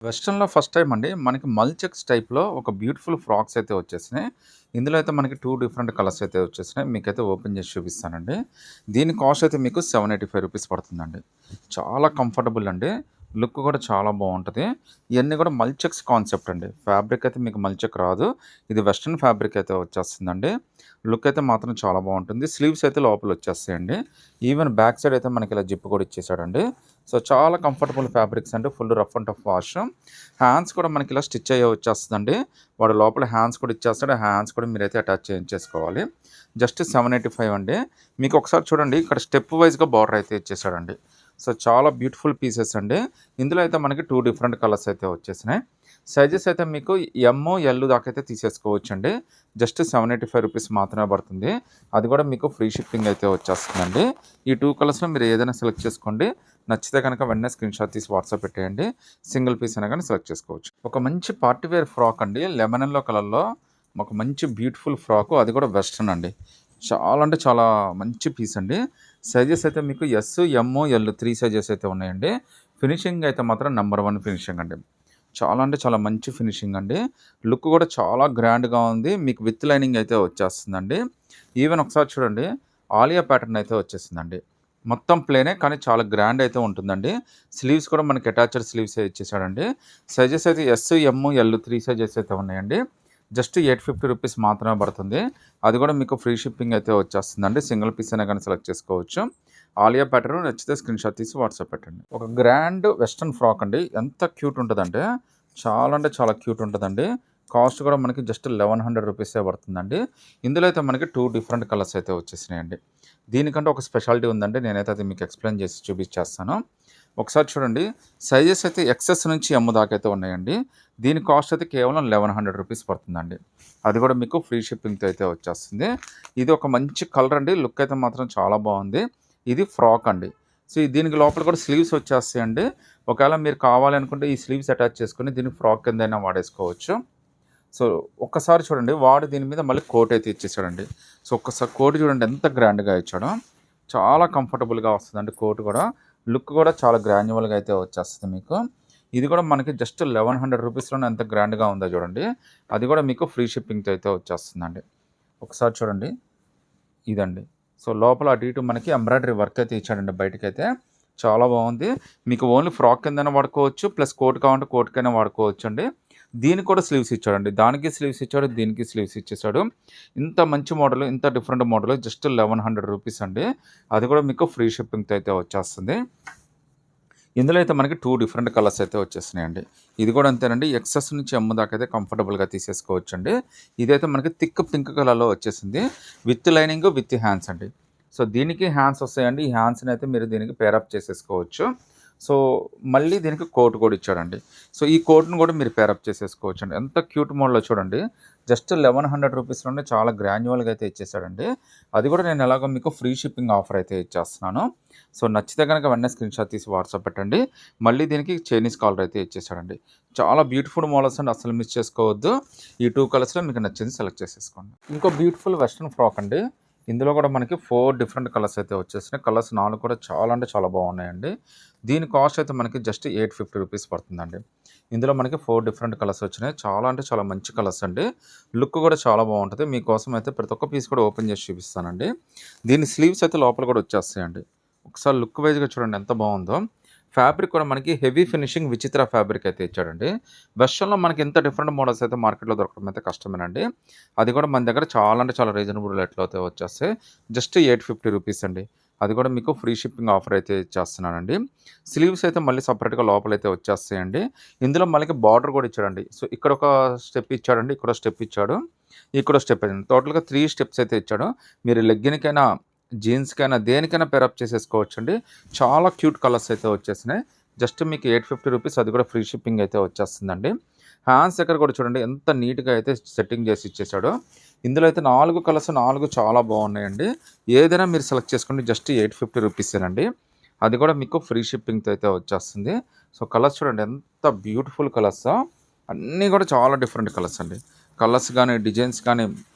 వెస్టర్న్‌లో first time అండి. మనకి మల్చెక్స్ టైప్‌లో ఒక బ్యూటిఫుల్ ఫ్రాక్స్ అయితే వచ్చేసినాయి. ఇందులో అయితే మనకి 2 డిఫరెంట్ కలర్స్ అయితే వచ్చేసినాయి. మీకైతే ఓపెన్ చేసి చూపిస్తానండి. దీని కాస్ట్ అయితే మీకు రూ. 785 పడుతుందండి. చాలా కంఫర్టబుల్ అండి. లుక్ కూడా చాలా బావుంటది. ఇయన్నీ కూడా మల్చెక్స్ కాన్సెప్ట్ అండి. ఫ్యాబ్రిక్ అయితే మీకు మల్చెక్ రాదు. ఇది వెస్టర్న్ ఫ్యాబ్రిక్ అయితే వచ్చేస్తుందండి. లుక్ అయితే మాత్రం చాలా బావుంటుంది. స్లీవ్స్ అయితే లోపల వచ్చేస్తాయండి. ఈవెన్ బ్యాక్ సైడ్ అయితే మనకి ఇలా జిప్ కూడా ఇచ్చేసాడండి. సో, చాలా కంఫర్టబుల్ ఫ్యాబ్రిక్స్ అండి. Full rough and tough wash. Hands కూడా మనకి ఇలా స్టిచ్ అయ్యే వచ్చేస్తుందండి. వాడు లోపల హ్యాండ్స్ కూడా ఇచ్చేస్తాడు. ఆ హ్యాండ్స్ కూడా మీరైతే అటాచ్ చేయించేసుకోవాలి. జస్ట్ 785 అండి. మీకు ఒకసారి చూడండి, ఇక్కడ స్టెప్ వైస్‌గా బార్డర్ అయితే ఇచ్చేసాడండి. సో, చాలా బ్యూటిఫుల్ పీసెస్ అండి. ఇందులో అయితే మనకి 2 డిఫరెంట్ కలర్స్ అయితే వచ్చేసినాయి. సైజెస్ అయితే మీకు ఎమ్, ఎల్ దాకా అయితే తీసేసుకోవచ్చండి. జస్ట్ రూ. 785 మాత్రమే పడుతుంది. అది కూడా మీకు ఫ్రీ షిప్పింగ్ అయితే వచ్చేస్తుందండి. ఈ 2 కలర్స్‌లో మీరు ఏదైనా సెలెక్ట్ చేసుకోండి. నచ్చితే కనుక వెంటనే స్క్రీన్‌షాట్ తీసి వాట్సాప్ పెట్టేయండి. సింగిల్ పీస్ అయినా కానీ సెలెక్ట్ చేసుకోవచ్చు. ఒక మంచి పార్టీ వేర్ ఫ్రాక్ అండి. లెమన్ యెల్లో కలర్‌లో ఒక మంచి బ్యూటిఫుల్ ఫ్రాకు. అది కూడా వెస్టర్న్ అండి. చాలా అంటే చాలా మంచి పీస్ అండి. సైజెస్ అయితే మీకు ఎస్, ఎమ్, ఎల్ 3 సైజెస్ అయితే ఉన్నాయండి. ఫినిషింగ్ అయితే మాత్రం నంబర్ 1 ఫినిషింగ్ అండి. చాలా అంటే చాలా మంచి ఫినిషింగ్ అండి. లుక్ కూడా చాలా గ్రాండ్‌గా ఉంది. మీకు విత్ లైనింగ్ అయితే వచ్చేస్తుందండి. ఈవెన్ ఒకసారి చూడండి, ఆలియా ప్యాటర్న్ అయితే వచ్చేసిందండి. మొత్తం ప్లేనే కానీ చాలా గ్రాండ్ అయితే ఉంటుందండి. స్లీవ్స్ కూడా మనకి అటాచ్డ్ స్లీవ్సే ఇచ్చేసాడండి. సైజెస్ అయితే ఎస్, ఎమ్, ఎల్ 3 సైజెస్ అయితే ఉన్నాయండి. జస్ట్ రూ. 850 మాత్రమే పడుతుంది. అది కూడా మీకు ఫ్రీ షిప్పింగ్ అయితే వచ్చేస్తుందండి. సింగిల్ పీస్ అయినా కానీ సెలెక్ట్ చేసుకోవచ్చు. ఆలియా ప్యాటర్న్ నచ్చితే స్క్రీన్‌షాట్ తీసి వాట్సాప్ పెట్టండి. ఒక గ్రాండ్ వెస్టర్న్ ఫ్రాక్ అండి. ఎంత క్యూట్ ఉంటదంటే, చాలా అంటే చాలా క్యూట్ ఉంటదండి. కాస్ట్ కూడా మనకి జస్ట్ రూ. 1100 పడుతుందండి. ఇందులో అయితే మనకి 2 డిఫరెంట్ కలర్స్ అయితే వచ్చేసినాయండి. దీనికంటే ఒక స్పెషాలిటీ ఉందండి. నేనైతే అది మీకు ఎక్స్‌ప్లెయిన్ చేసి చూపించేస్తాను. ఒకసారి చూడండి, సైజెస్ అయితే ఎక్సెస్ నుంచి ఎమ్ దాకా అయితే ఉన్నాయండి. దీని కాస్ట్ అయితే కేవలం రూ. 1100 పడుతుందండి. అది కూడా మీకు ఫ్రీ షిప్పింగ్‌తో అయితే వచ్చేస్తుంది. ఇది ఒక మంచి కలర్ అండి. లుక్ అయితే మాత్రం చాలా బాగుంది. ఇది ఫ్రాక్ అండి. సో, దీనికి లోపల కూడా స్లీవ్స్ వచ్చేస్తాయండి. ఒకవేళ మీరు కావాలి అనుకుంటే ఈ స్లీవ్స్ అటాచ్ చేసుకొని దీన్ని ఫ్రాక్ కిందైనా వాడేసుకోవచ్చు. సో, ఒక్కసారి చూడండి, వాడు దీని మీద మళ్ళీ కోట్ అయితే ఇచ్చేసాడండి. సో, ఒక్కసారి కోట్ చూడండి ఎంత గ్రాండ్‌గా ఇచ్చాడో. చాలా కంఫర్టబుల్‌గా వస్తదండి కోట్ కూడా. లుక్ కూడా చాలా గ్రాన్యువల్‌గా అయితే వచ్చేస్తది మీకు. ఇది కూడా మనకి జస్ట్ రూ. 1100 ఎంత గ్రాండ్‌గా ఉందో చూడండి. అది కూడా మీకు ఫ్రీ షిప్పింగ్‌తో అయితే వచ్చేస్తుందండి. ఒకసారి చూడండి, ఇదండి. సో, లోపల అటు ఇటు మనకి ఎంబ్రాయిడరీ వర్క్ అయితే ఇచ్చాడండి బయటకైతే. చాలా బాగుంది. మీకు ఓన్లీ ఫ్రాక్ కిందైనా వాడుకోవచ్చు. ప్లస్ కోట్ కావాలంటే కోట్‌కైనా వాడుకోవచ్చండి. దీనికి కూడా స్లీవ్స్ ఇచ్చాడండి. దానికి స్లీవ్స్ ఇచ్చాడు. దీనికి స్లీవ్స్ ఇచ్చేసాడు. ఇంత మంచి మోడల్, ఇంత డిఫరెంట్ మోడల్ జస్ట్ రూ. 1100 అండి. అది కూడా మీకు ఫ్రీ షిప్పింగ్‌తో అయితే వచ్చేస్తుంది. ఇందులో అయితే మనకి 2 డిఫరెంట్ కలర్స్ అయితే వచ్చేసినాయండి. ఇది కూడా అంతేనండి. ఎక్సెస్ నుంచి ఎమ్ దాకా అయితే కంఫర్టబుల్‌గా తీసేసుకోవచ్చండి. ఇదైతే మనకి థిక్ పింక్ కలర్‌లో వచ్చేసింది. విత్ లైనింగ్, విత్ హ్యాండ్స్ అండి. సో, దీనికి హ్యాండ్స్ వస్తాయండి. ఈ హ్యాండ్స్‌ని అయితే మీరు దీనికి పేరప్ చేసేసుకోవచ్చు. సో, మళ్ళీ దీనికి కోట్ కూడా ఇచ్చాడండి. సో, ఈ కోట్‌ని కూడా మీరు పేరప్ చేసేసుకోవచ్చండి. ఎంత క్యూట్ మోడల్‌లో చూడండి. జస్ట్ రూ. 1100 చాలా గ్రాన్యువల్‌గా అయితే ఇచ్చేసాడండి. అది కూడా నేను ఎలాగో మీకు ఫ్రీ షిప్పింగ్ ఆఫర్ అయితే ఇచ్చేస్తున్నాను. సో, నచ్చితే గనక వెంటనే స్క్రీన్‌షాట్ తీసి వాట్సాప్ పెట్టండి. మళ్ళీ దీనికి చైనీస్ కాలర్ అయితే ఇచ్చేసాడండి. చాలా బ్యూటిఫుల్ మోడల్స్ అండి. అస్సలు మిస్ చేసుకోవద్దు. ఈ 2 కలర్స్‌లో మీకు నచ్చింది సెలెక్ట్ చేసేసుకోండి. ఇంకో బ్యూటిఫుల్ వెస్టర్న్ ఫ్రాక్ అండి. ఇందులో కూడా మనకి 4 డిఫరెంట్ కలర్స్ అయితే వచ్చేసినాయి. కలర్స్ 4 కూడా చాలా అంటే చాలా బాగున్నాయండి. దీని కాస్ట్ అయితే మనకి జస్ట్ రూ. 850 పడుతుందండి. ఇందులో మనకి 4 డిఫరెంట్ కలర్స్ వచ్చినాయి. చాలా అంటే చాలా మంచి కలర్స్ అండి. లుక్ కూడా చాలా బాగుంటది. మీకోసం అయితే ప్రతి ఒక్క పీస్ కూడా ఓపెన్ చేసి చూపిస్తానండి. దీని స్లీవ్స్ అయితే లోపల కూడా వచ్చేస్తాయండి. ఒకసారి లుక్ వైజ్‌గా చూడండి ఎంత బాగుందో. ఫ్యాబ్రిక్ కూడా మనకి హెవీ ఫినిషింగ్ విచిత్ర ఫ్యాబ్రిక్ అయితే ఇచ్చాడండి. వెస్టర్న్‌లో మనకి ఇంత డిఫరెంట్ మోడల్స్ అయితే మార్కెట్‌లో దొరకడం అయితే కష్టమేనండి. అది కూడా మన దగ్గర చాలా అంటే చాలా రీజనబుల్ రేట్‌లో అయితే వచ్చేస్తాయి. జస్ట్ రూ. 850 అండి. అది కూడా మీకు ఫ్రీ షిప్పింగ్ ఆఫర్ అయితే ఇచ్చేస్తున్నానండి. స్లీవ్స్ అయితే మళ్ళీ సెపరేట్‌గా లోపలైతే వచ్చేస్తాయండి. ఇందులో మనకి బార్డర్ కూడా ఇచ్చాడండి. సో, ఇక్కడ ఒక స్టెప్ ఇచ్చాడండి. ఇక్కడ ఒక స్టెప్ ఇచ్చాడు. ఇక్కడ స్టెప్ అండి. టోటల్‌గా 3 స్టెప్స్ అయితే ఇచ్చాడు. మీరు లెగ్గిన్‌కైనా, జీన్స్‌కైనా దేనికైనా పేరప్ చేసేసుకోవచ్చండి. చాలా క్యూట్ కలర్స్ అయితే వచ్చేసినాయి. జస్ట్ మీకు రూ. 850 అది కూడా ఫ్రీ షిప్పింగ్ అయితే వచ్చేస్తుందండి. హ్యాండ్స్ దగ్గర కూడా చూడండి ఎంత నీట్‌గా అయితే సెట్టింగ్ చేసి ఇచ్చేసాడో. ఇందులో అయితే 4 కలర్స్ 4 చాలా బాగున్నాయండి. ఏదైనా మీరు సెలెక్ట్ చేసుకోండి. జస్ట్ రూ. 850 అది కూడా మీకు ఫ్రీ షిప్పింగ్‌తో అయితే వచ్చేస్తుంది. సో, కలర్స్ చూడండి ఎంత బ్యూటిఫుల్ కలర్సో. అన్నీ కూడా చాలా డిఫరెంట్ కలర్స్ అండి. కలర్స్ గానీ, డిజైన్స్ కానీ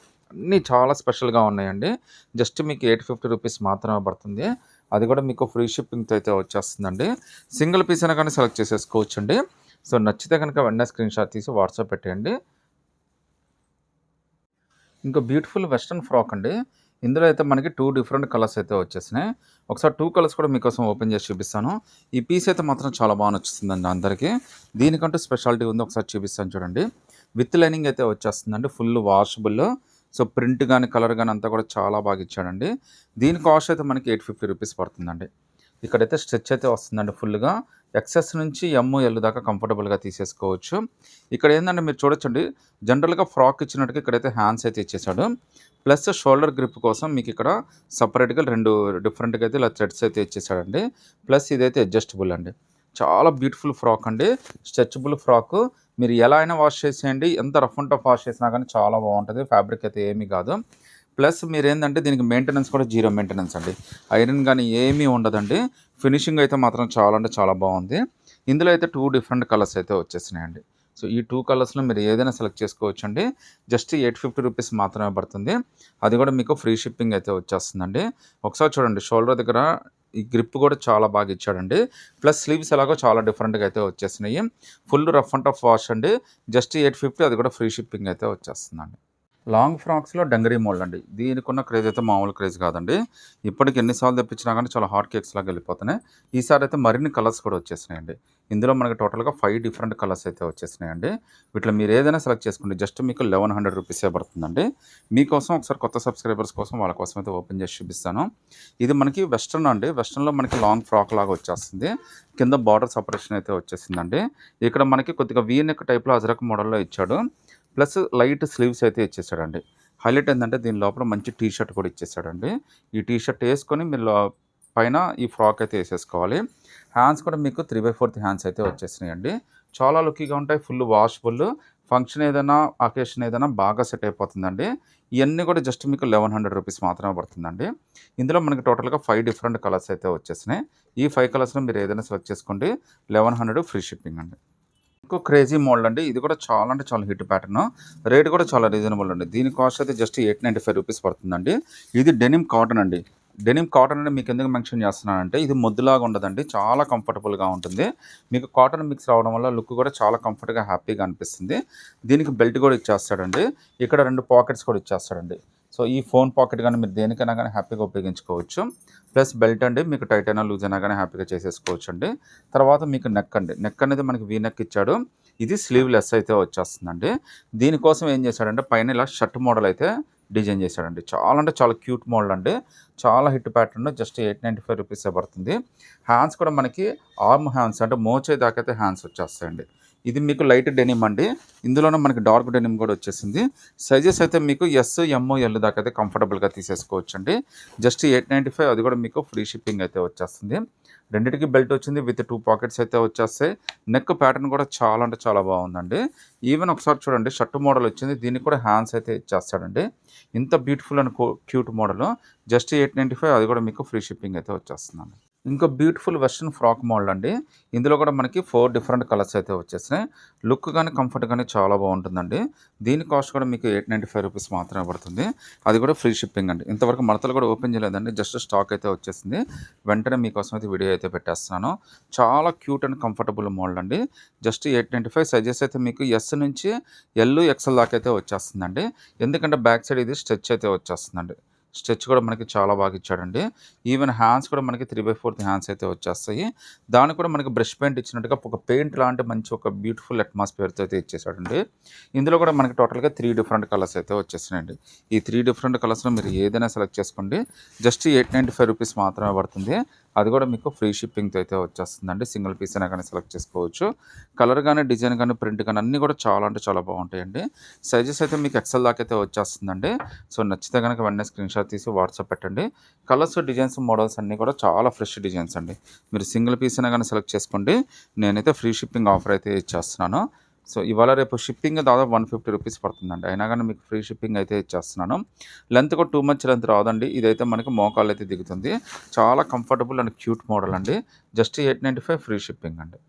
అన్నీ చాలా స్పెషల్‌గా ఉన్నాయండి. జస్ట్ మీకు రూ. 850 మాత్రమే పడుతుంది. అది కూడా మీకు ఫ్రీ షిప్పింగ్‌తో అయితే వచ్చేస్తుందండి. సింగిల్ పీస్ అయినా కానీ సెలెక్ట్ చేసేసుకోవచ్చండి. సో నచ్చితే కనుక వెంటనే స్క్రీన్‌షాట్ తీసి వాట్సాప్ పెట్టేయండి. ఇంకో బ్యూటిఫుల్ వెస్టర్న్ ఫ్రాక్ అండి. ఇందులో అయితే మనకి 2 డిఫరెంట్ కలర్స్ అయితే వచ్చేసినాయి. ఒకసారి 2 కలర్స్ కూడా మీకోసం ఓపెన్ చేసి చూపిస్తాను. ఈ పీస్ అయితే మాత్రం చాలా బాగా నచ్చుతుందండి అందరికీ. దీనికంటూ స్పెషాలిటీ ఉంది. ఒకసారి చూపిస్తాను చూడండి. విత్ లైనింగ్ అయితే వచ్చేస్తుందండి. Full washable. సో ప్రింట్ గాని, కలర్ గాని అంతా కూడా చాలా బాగా ఇచ్చాడండి. దీని కాస్ట్ అయితే మనకి ₹850 పడుతుందండి. ఇక్కడైతే స్ట్రెచ్ అయితే వస్తుందండి ఫుల్‌గా. ఎక్సెస్ నుంచి ఎమ్, ఎల్ దాకా కంఫర్టబుల్‌గా తీసేసుకోవచ్చు. ఇక్కడ ఏందంటే మీరు చూడొచ్చండి. జనరల్‌గా ఫ్రాక్ ఇచ్చినట్టుగా ఇక్కడైతే హ్యాండ్స్ అయితే ఇచ్చేసాడు. ప్లస్ షోల్డర్ గ్రిప్ కోసం మీకు ఇక్కడ సెపరేట్‌గా 2 డిఫరెంట్‌గా అయితే ఇలా థ్రెడ్స్ అయితే ఇచ్చేసాడండి. ప్లస్ ఇదైతే అడ్జస్టబుల్ అండి. చాలా బ్యూటిఫుల్ ఫ్రాక్ అండి. Stretchable frock. మీరు ఎలా అయినా వాష్ చేసేయండి. ఎంత రఫ్ అండ్ టఫ్ వాష్ చేసినా కానీ చాలా బాగుంటది. ఫ్యాబ్రిక్ అయితే ఏమీ కాదు. ప్లస్ మీరేందంటే దీనికి మెయింటెనెన్స్ కూడా జీరో మెయింటెనెన్స్ అండి. ఐరన్ గానీ ఏమీ ఉండదండి. ఫినిషింగ్ అయితే మాత్రం చాలా అంటే చాలా బాగుంది. ఇందులో అయితే 2 డిఫరెంట్ కలర్స్ అయితే వచ్చేసినాయండి. సో ఈ 2 కలర్స్‌లో మీరు ఏదైనా సెలెక్ట్ చేసుకోవచ్చండి. జస్ట్ ₹850 మాత్రమే పడుతుంది. అది కూడా మీకు ఫ్రీ షిప్పింగ్ అయితే వచ్చేస్తుందండి. ఒకసారి చూడండి షోల్డర్ దగ్గర ఈ గ్రిప్ కూడా చాలా బాగా ఇచ్చాడండి. ప్లస్ స్లీవ్స్ ఎలాగో చాలా డిఫరెంట్‌గా అయితే వచ్చేసినాయి. Full rough and tough wash అండి. జస్ట్ 850 అది కూడా ఫ్రీ షిప్పింగ్ అయితే వచ్చేస్తుందండి. లాంగ్ ఫ్రాక్స్‌లో డంగరీ మోల్డ్ అండి. దీనికున్న క్రేజ్ అయితే మామూలు క్రేజ్ కాదండి. ఇప్పటికి ఎన్ని సార్లు తెప్పించినా కానీ చాలా హాట్ కేక్స్ లాగా వెళ్ళిపోతున్నాయి. ఈసారి అయితే మరిన్ని కలర్స్ కూడా వచ్చేసినాయండి. ఇందులో మనకి టోటల్‌గా 5 డిఫరెంట్ కలర్స్ అయితే వచ్చేసినాయండి. వీటిలో మీరు ఏదైనా సెలెక్ట్ చేసుకోండి. జస్ట్ మీకు ₹1100 పడుతుందండి. మీకోసం ఒకసారి కొత్త సబ్స్క్రైబర్స్ కోసం వాళ్ళ కోసం అయితే ఓపెన్ చేసి చూపిస్తాను. ఇది మనకి వెస్టర్న్ అండి. వెస్టర్న్‌లో మనకి లాంగ్ ఫ్రాక్ లాగా వచ్చేస్తుంది. కింద బార్డర్ సెపరేషన్ అయితే వచ్చేసిందండి. ఇక్కడ మనకి కొద్దిగా వీ నెక్ టైప్‌లో అజరక్ మోడల్‌లో ఇచ్చాడు. ప్లస్ లైట్ స్లీవ్స్ అయితే ఇచ్చేసాడండి. హైలైట్ ఏందంటే దీని లోపల మంచి టీ షర్ట్ కూడా ఇచ్చేసాడండి. ఈ టీ షర్ట్ ఏసుకొని మీరు పైన ఈ ఫ్రాక్ అయితే ఏసేసుకోవాలి. హ్యాండ్స్ కూడా మీకు 3/4 హ్యాండ్స్ అయితే వచ్చేసినాయండి. చాలా లుక్కీగా ఉంటాయి. Full washable. ఫంక్షన్ ఏదైనా, అకేషన్ ఏదైనా బాగా సెట్ అయిపోతుందండి. ఇయన్నీ కూడా జస్ట్ మీకు ₹1100 మాత్రమే పడుతుందండి. ఇందులో మనకి టోటల్‌గా 5 డిఫరెంట్ కలర్స్ అయితే వచ్చేసినాయి. ఈ 5 కలర్స్‌లో మీరు ఏదైనా సెలెక్ట్ చేసుకోండి. 1100 ఫ్రీ షిప్పింగ్ అండి. ఇంకో క్రేజీ మోడల్ అండి. ఇది కూడా చాలా అంటే చాలా హిట్ ప్యాటర్న్. రేట్ కూడా చాలా రీజనబుల్ అండి. దీని కాస్ట్ అయితే జస్ట్ ₹895 పడుతుందండి. ఇది డెనిమ్ కాటన్ అండి. డెనిమ్ కాటన్ అని మీకు ఎందుకు మెన్షన్ చేస్తున్నానంటే ఇది మొద్దులాగా ఉండదండి. చాలా కంఫర్టబుల్‌గా ఉంటుంది. మీకు కాటన్ మిక్స్ రావడం వల్ల లుక్ కూడా చాలా కంఫర్ట్‌గా, హ్యాపీగా అనిపిస్తుంది. దీనికి బెల్ట్ కూడా ఇచ్చేస్తాడండి. ఇక్కడ 2 పాకెట్స్ కూడా ఇచ్చేస్తాడండి. సో ఈ ఫోన్ పాకెట్ గాని మీరు దేనికైనా గాని హ్యాపీగా ఉపయోగించుకోవచ్చు. ప్లస్ బెల్ట్ అండి మీకు టైట్ అయినా, లూజ్ అయినా గాని హ్యాపీగా చేసేసుకోవచ్చండి. తర్వాత మీకు నెక్ అండి. నెక్ అనేది మనకి వీ నెక్ ఇచ్చాడు. ఇది స్లీవ్‌లెస్ అయితే వచ్చేస్తుందండి. దీనికోసం ఏం చేశాడంటే పైన ఇలా షర్ట్ మోడల్ అయితే డిజైన్ చేశాడండి. చాలా అంటే చాలా క్యూట్ మోడల్ అండి. చాలా హిట్ ప్యాటర్న్. జస్ట్ ₹895 పడుతుంది. హ్యాండ్స్ కూడా మనకి ఆర్మ్ హ్యాండ్స్ అంటే మోచే దాకైతే హ్యాండ్స్ వచ్చేస్తాయండి. ఇది మీకు లైట్ డెనిమ్ అండి. ఇందులోనే మనకి డార్క్ డెనిమ్ కూడా వచ్చేసింది. సైజెస్ అయితే మీకు ఎస్, ఎమ్, ఎల్ దాకా అయితే కంఫర్టబుల్‌గా తీసేసుకోవచ్చండి. జస్ట్ 895 అది కూడా మీకు ఫ్రీ షిప్పింగ్ అయితే వచ్చేస్తుంది. రెండిటికి బెల్ట్ వచ్చింది. విత్ 2 పాకెట్స్ అయితే వచ్చేస్తాయి. నెక్ ప్యాటర్న్ కూడా చాలా అంటే చాలా బాగుందండి. ఈవెన్ ఒకసారి చూడండి షర్ట్ మోడల్ వచ్చింది. దీనికి కూడా హ్యాండ్స్ అయితే ఇచ్చేస్తాడండి. ఇంత beautiful and cute model. Just 895 అది కూడా మీకు ఫ్రీ షిప్పింగ్ అయితే వచ్చేస్తుందండి. ఇంకో బ్యూటిఫుల్ వెస్టర్న్ ఫ్రాక్ మోడల్ అండి. ఇందులో కూడా మనకి 4 డిఫరెంట్ కలర్స్ అయితే వచ్చేసినాయి. లుక్ గాని, కంఫర్ట్ గాని చాలా బాగుంటుందండి. దీని కాస్ట్ కూడా మీకు ₹895 మాత్రమే పడుతుంది. అది కూడా ఫ్రీ షిప్పింగ్ అండి. ఇంతవరకు మడతలు కూడా ఓపెన్ చేయలేదండి. జస్ట్ స్టాక్ అయితే వచ్చేసింది. వెంటనే మీకోసం అయితే వీడియో అయితే పెట్టేస్తున్నాను. చాలా క్యూట్ అండ్ కంఫర్టబుల్ మోడల్ అండి. జస్ట్ 895 సైజెస్ అయితే మీకు ఎస్ నుంచి ఎల్, ఎక్స్ఎల్ దాకా అయితే వచ్చేస్తుందండి. ఎందుకంటే బ్యాక్ సైడ్ ఇది స్ట్రెచ్ అయితే వచ్చేస్తుందండి. స్ట్రెచ్ కూడా మనకి చాలా బాగా ఇచ్చాడండి. ఈవెన్ హ్యాండ్స్ కూడా మనకి 3/4 హ్యాండ్స్ అయితే వచ్చేస్తాయి. దానికి కూడా మనకి బ్రష్ పెయింట్ ఇచ్చినట్టుగా ఒక పెయింట్ లాంటి మంచి ఒక బ్యూటిఫుల్ అట్మాస్ఫియర్‌తో అయితే ఇచ్చేసాడండి. ఇందులో కూడా మనకి టోటల్‌గా 3 డిఫరెంట్ కలర్స్ అయితే వచ్చేసినాయండి. ఈ 3 డిఫరెంట్ కలర్స్‌లో మీరు ఏదైనా సెలెక్ట్ చేసుకోండి. జస్ట్ ₹895 మాత్రమే పడుతుంది. అది కూడా మీకు ఫ్రీ షిప్పింగ్‌తో అయితే వచ్చేస్తుందండి. సింగిల్ పీస్ అయినా కానీ సెలెక్ట్ చేసుకోవచ్చు. కలర్ గాని, డిజైన్ గాని, ప్రింట్ గాని అన్నీ కూడా చాలా అంటే చాలా బాగుంటాయండి. సైజెస్ అయితే మీకు ఎక్స్ఎల్ దాకా అయితే వచ్చేస్తుందండి. సో నచ్చితే గనక వెంటనే స్క్రీన్‌షాట్ తీసి వాట్సాప్ పెట్టండి. కలర్స్, డిజైన్స్, మోడల్స్ అన్నీ కూడా చాలా ఫ్రెష్ డిజైన్స్ అండి. మీరు సింగిల్ పీస్ అయినా గాని సెలెక్ట్ చేసుకోండి. నేనైతే ఫ్రీ షిప్పింగ్ ఆఫర్ అయితే ఇచ్చేస్తున్నాను. సో ఇవాళ రేపు షిప్పింగ్ దాదాపు ₹150 పడుతుందండి. అయినా గాని మీకు ఫ్రీ షిప్పింగ్ అయితే ఇచ్చేస్తున్నాను. లెంత్ కూడా టూ మచ్ లెంత్ రాదండి. ఇదైతే మనకి మోకాళ్ళైతే దిగుతుంది. చాలా కంఫర్టబుల్ అండ్ క్యూట్ మోడల్ అండి. జస్ట్ 895 ఫ్రీ షిప్పింగ్ అండి.